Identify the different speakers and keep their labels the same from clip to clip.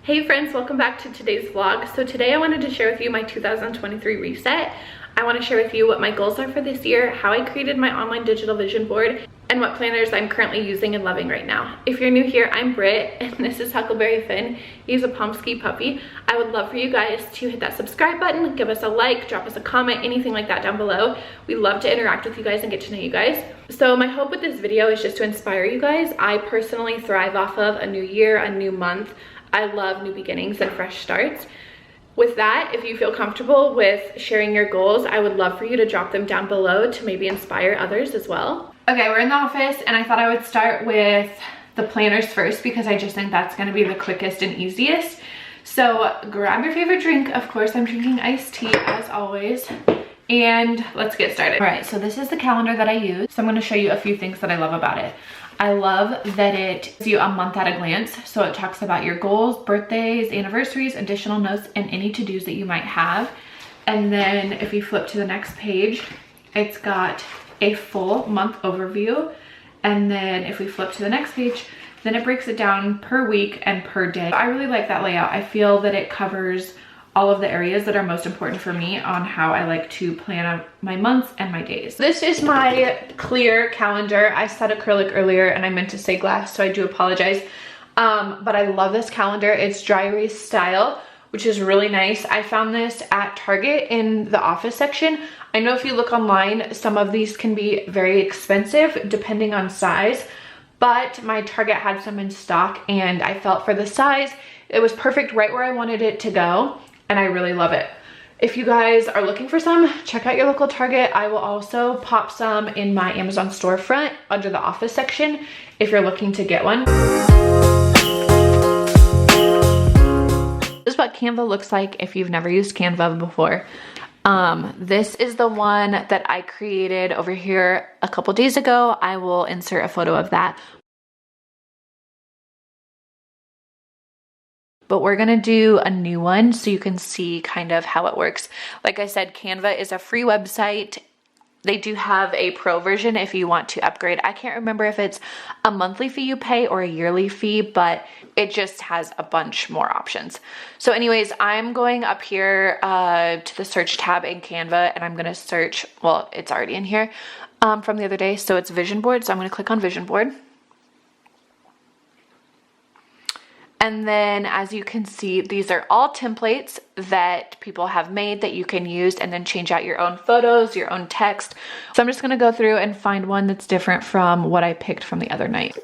Speaker 1: Hey friends, welcome back to today's vlog. So today I wanted to share with you my 2023 reset. I want to share with you what my goals are for this year, how I created my online digital vision board, and what planners I'm currently using and loving right now. If you're new here, I'm Britt, and this is Huckleberry Finn. He's a Pomsky puppy. I would love for you guys to hit that subscribe button, give us a like, drop us a comment, anything like that down below. We love to interact with you guys and get to know you guys. So my hope with this video is just to inspire you guys. I personally thrive off of a new year, a new month. I love new beginnings and fresh starts. With that, if you feel comfortable with sharing your goals, I would love for you to drop them down below to maybe inspire others as well. Okay, we're in the office and I thought I would start with the planners first because I just think that's gonna be the quickest and easiest. So grab your favorite drink. Of course, I'm drinking iced tea as always. And let's get started. All right, so this is the calendar that I use. So I'm gonna show you a few things that I love about it. I love that it gives you a month at a glance. So it talks about your goals, birthdays, anniversaries, additional notes, and any to-dos that you might have. And then if you flip to the next page, it's got a full month overview. And then if we flip to the next page, then it breaks it down per week and per day. I really like that layout. I feel that it covers all of the areas that are most important for me on how I like to plan out my months and my days. This is my clear calendar. I said acrylic earlier and I meant to say glass, so I do apologize. But I love this calendar. It's dry erase style, which is really nice. I found this at Target in the office section. I know if you look online, some of these can be very expensive depending on size, but my Target had some in stock and I felt for the size, it was perfect right where I wanted it to go. And I really love it. If you guys are looking for some, check out your local Target. I will also pop some in my Amazon storefront under the office section if you're looking to get one. This is what Canva looks like if you've never used Canva before. This is the one that I created over here a couple days ago. I will insert a photo of that. But we're gonna do a new one so you can see kind of how it works. Like I said, Canva is a free website. They do have a pro version if you want to upgrade. I can't remember if it's a monthly fee you pay or a yearly fee, but it just has a bunch more options. So anyways, I'm going up here to the search tab in Canva and I'm gonna search, well, it's already in here from the other day. So it's vision board. So I'm gonna click on vision board. And then as you can see, these are all templates that people have made that you can use and then change out your own photos, your own text. So I'm just gonna go through and find one that's different from what I picked from the other night.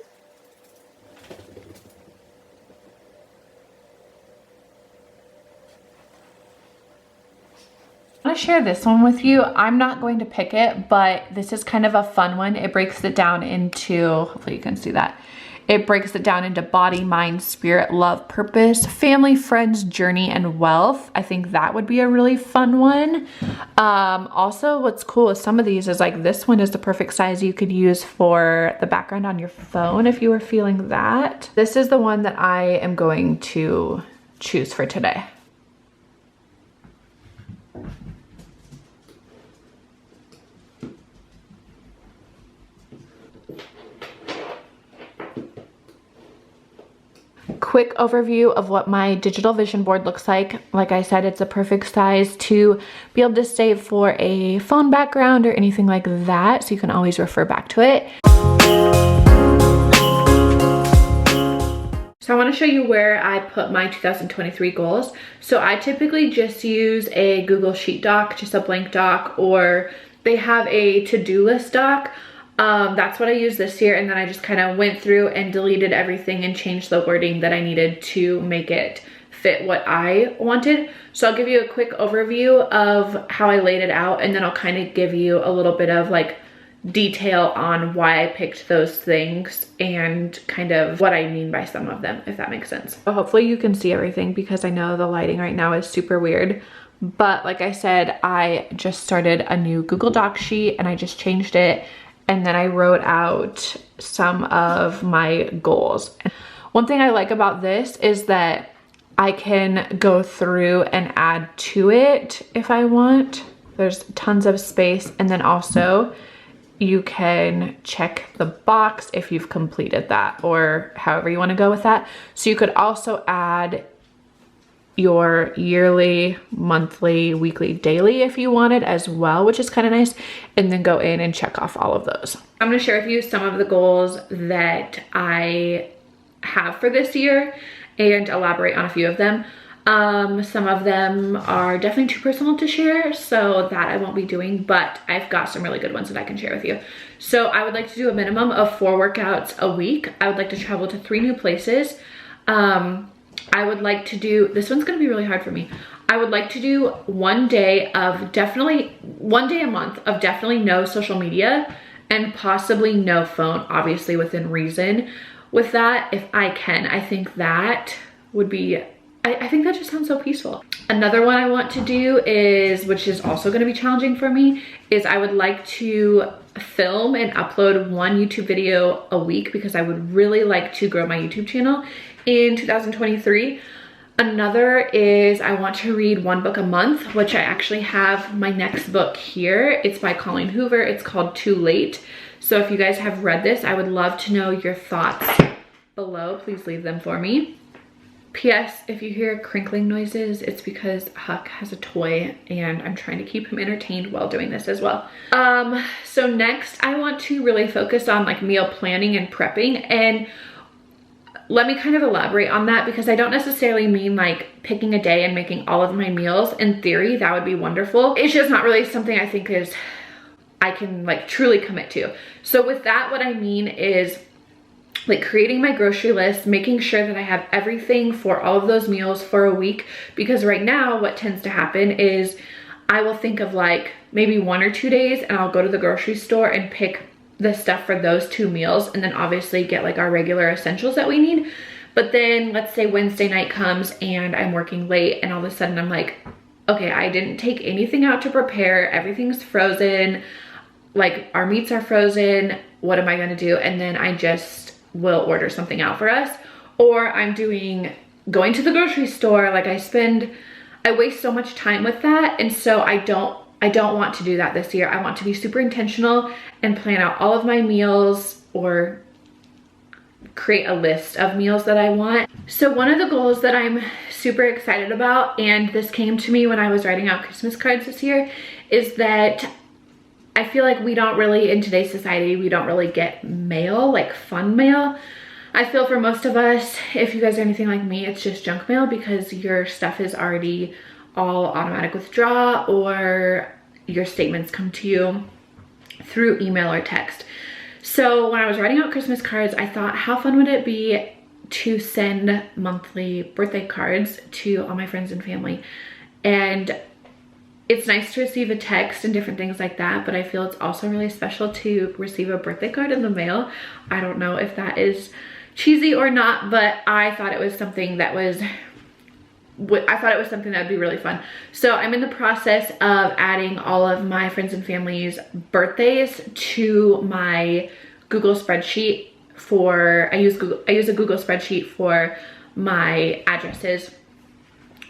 Speaker 1: I want to share this one with you. I'm not going to pick it, but this is kind of a fun one. It breaks it down into, hopefully you can see that. It breaks it down into body, mind, spirit, love, purpose, family, friends, journey, and wealth. I think that would be a really fun one. Also, what's cool with some of these is like this one is the perfect size you could use for the background on your phone if you were feeling that. This is the one that I am going to choose for today. Quick overview of what my digital vision board looks like. Like I said, it's a perfect size to be able to save for a phone background or anything like that, so you can always refer back to it. So I want to show you where I put my 2023 goals. So I typically just use a Google Sheet doc, just a blank doc, or they have a to-do list doc. That's what I used this year, and then I just kind of went through and deleted everything and changed the wording that I needed to make it fit what I wanted. So I'll give you a quick overview of how I laid it out, and then I'll kind of give you a little bit of like detail on why I picked those things and kind of what I mean by some of them, if that makes sense. So hopefully you can see everything because I know the lighting right now is super weird. But like I said, I just started a new Google Doc sheet and I just changed it. And then I wrote out some of my goals. One thing I like about this is that I can go through and add to it if I want. There's tons of space. And then also you can check the box if you've completed that, or however you want to go with that. So you could also add your yearly, monthly, weekly, daily if you wanted as well, which is kind of nice, and then go in and check off all of those. I'm going to share with you some of the goals that I have for this year and elaborate on a few of them. Some of them are definitely too personal to share, so that I won't be doing, but I've got some really good ones that I can share with you. So I would like to do a minimum of 4 workouts a week. I would like to travel to 3 new places. I would like to do, this one's gonna be really hard for me. I would like to do 1 day of definitely, 1 day a month of definitely no social media and possibly no phone, obviously within reason. With that, if I can, I think that would be, I think that just sounds so peaceful. Another one I want to do is, which is also gonna be challenging for me, is I would like to film and upload 1 YouTube video a week because I would really like to grow my YouTube channel in 2023. Another is I want to read 1 book a month, which I actually have my next book here. It's by Colleen Hoover. It's called Too Late. So if you guys have read this, I would love to know your thoughts below. Please leave them for me. P.S. if you hear crinkling noises, it's because Huck has a toy and I'm trying to keep him entertained while doing this as well. So next I want to really focus on like meal planning and prepping, and let me kind of elaborate on that because I don't necessarily mean like picking a day and making all of my meals. In theory, that would be wonderful. It's just not really something I think is I can like truly commit to. So with that, what I mean is like creating my grocery list, making sure that I have everything for all of those meals for a week, because right now what tends to happen is I will think of like maybe 1 or 2 days and I'll go to the grocery store and pick the stuff for those 2 meals, and then obviously get like our regular essentials that we need. But then let's say Wednesday night comes and I'm working late and all of a sudden I'm like, okay, I didn't take anything out to prepare, everything's frozen, like our meats are frozen, what am I gonna do? And then I just will order something out for us. Or I'm going to the grocery store, like I waste so much time with that, and so I don't want to do that this year. I want to be super intentional and plan out all of my meals or create a list of meals that I want. So one of the goals that I'm super excited about, and this came to me when I was writing out Christmas cards this year, is that I feel like we don't really, in today's society, we don't really get mail, like fun mail. I feel for most of us, if you guys are anything like me, it's just junk mail because your stuff is already all automatic withdraw, or your statements come to you through email or text. So when I was writing out Christmas cards, I thought, how fun would it be to send monthly birthday cards to all my friends and family? And it's nice to receive a text and different things like that, but I feel it's also really special to receive a birthday card in the mail. I don't know if that is cheesy or not, but I thought it was something that was something that would be really fun. So I'm in the process of adding all of my friends and family's birthdays to my Google spreadsheet I use a Google spreadsheet for my addresses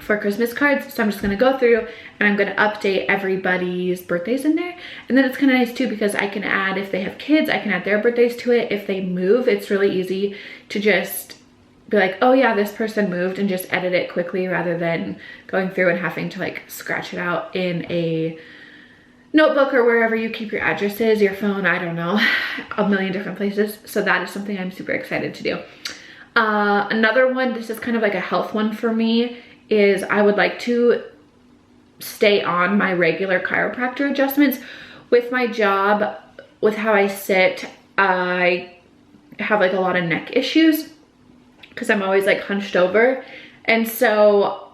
Speaker 1: for Christmas cards. So I'm just gonna go through and I'm gonna update everybody's birthdays in there. And then it's kind of nice too because I can add, if they have kids, I can add their birthdays to it. If they move, it's really easy to just be like, oh yeah, this person moved, and just edit it quickly rather than going through and having to like scratch it out in a notebook or wherever you keep your addresses, your phone, I don't know, a million different places. So that is something I'm super excited to do. Another one, this is kind of like a health one for me, is I would like to stay on my regular chiropractor adjustments. With my job, with how I sit, I have like a lot of neck issues because I'm always like hunched over. And so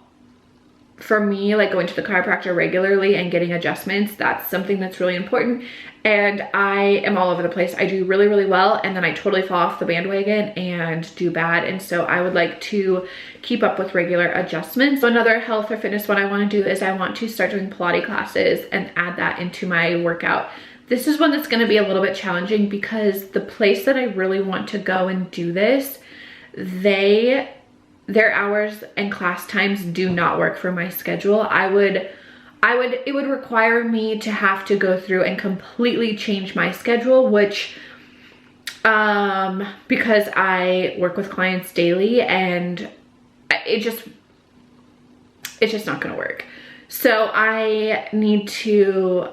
Speaker 1: for me, like going to the chiropractor regularly and getting adjustments, that's something that's really important. And I am all over the place. I do really, really well, and then I totally fall off the bandwagon and do bad. And so I would like to keep up with regular adjustments. So another health or fitness one I want to do is I want to start doing Pilates classes and add that into my workout. This is one that's going to be a little bit challenging because the place that I really want to go and do this, their hours and class times do not work for my schedule. It would require me to have to go through and completely change my schedule, which, because I work with clients daily, and it's just not gonna work. So I need to,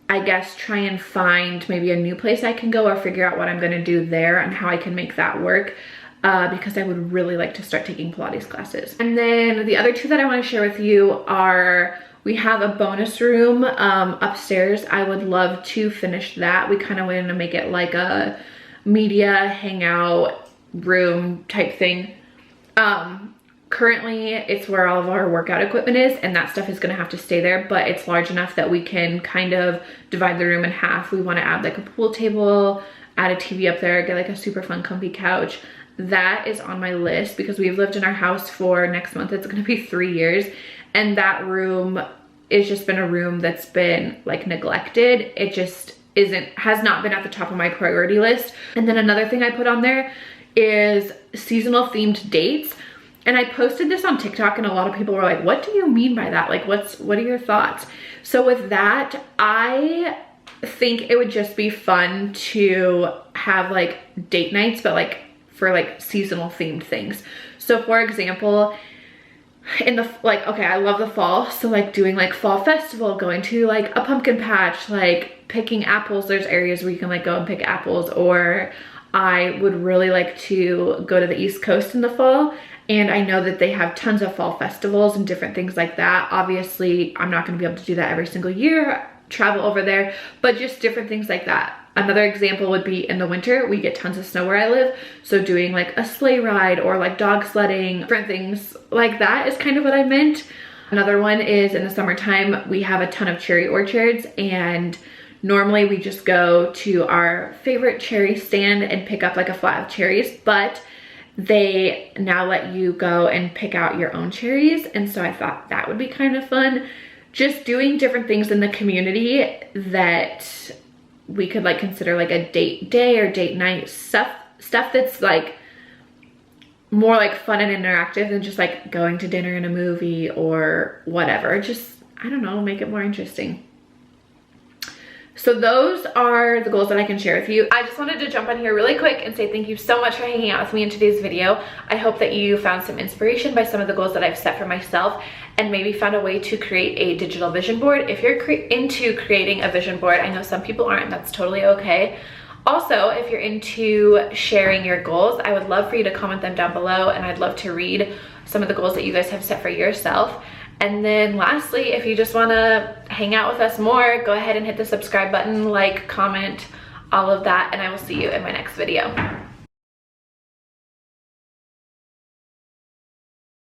Speaker 1: I guess, try and find maybe a new place I can go, or figure out what I'm gonna do there and how I can make that work. Because I would really like to start taking Pilates classes. And then the other two that I want to share with you are, we have a bonus room upstairs. I would love to finish that. We kind of wanted to make it like a media hangout room type thing. Currently it's where all of our workout equipment is, and that stuff is gonna have to stay there, but it's large enough that we can kind of divide the room in half. We want to add like a pool table, add a TV up there, get like a super fun comfy couch. That is on my list because we've lived in our house for, next month it's gonna be 3 years, and that room has just been a room that's been like neglected. It just has not been at the top of my priority list. And then another thing I put on there is seasonal themed dates. And I posted this on TikTok, and a lot of people were like, what do you mean by that? Like, what are your thoughts? So with that, I think it would just be fun to have like date nights, but like for like seasonal themed things. So for example, in the, like, okay, I love the fall. So like doing like fall festival, going to like a pumpkin patch, like picking apples. There's areas where you can like go and pick apples. Or I would really like to go to the East Coast in the fall. And I know that they have tons of fall festivals and different things like that. Obviously, I'm not gonna be able to do that every single year, travel over there, but just different things like that. Another example would be in the winter, we get tons of snow where I live. So doing like a sleigh ride or like dog sledding, different things like that is kind of what I meant. Another one is in the summertime, we have a ton of cherry orchards, and normally we just go to our favorite cherry stand and pick up like a flat of cherries, but they now let you go and pick out your own cherries. And so I thought that would be kind of fun. Just doing different things in the community that we could like consider like a date day or date night, stuff that's like more like fun and interactive than just like going to dinner and a movie or whatever. Just, I don't know, make it more interesting. So those are the goals that I can share with you. I just wanted to jump on here really quick and say thank you so much for hanging out with me in today's video. I hope that you found some inspiration by some of the goals that I've set for myself, and maybe found a way to create a digital vision board. If you're into creating a vision board, I know some people aren't, that's totally okay. Also, if you're into sharing your goals, I would love for you to comment them down below, and I'd love to read some of the goals that you guys have set for yourself. And then lastly, if you just want to hang out with us more, go ahead and hit the subscribe button, like, comment, all of that, and I will see you in my next video.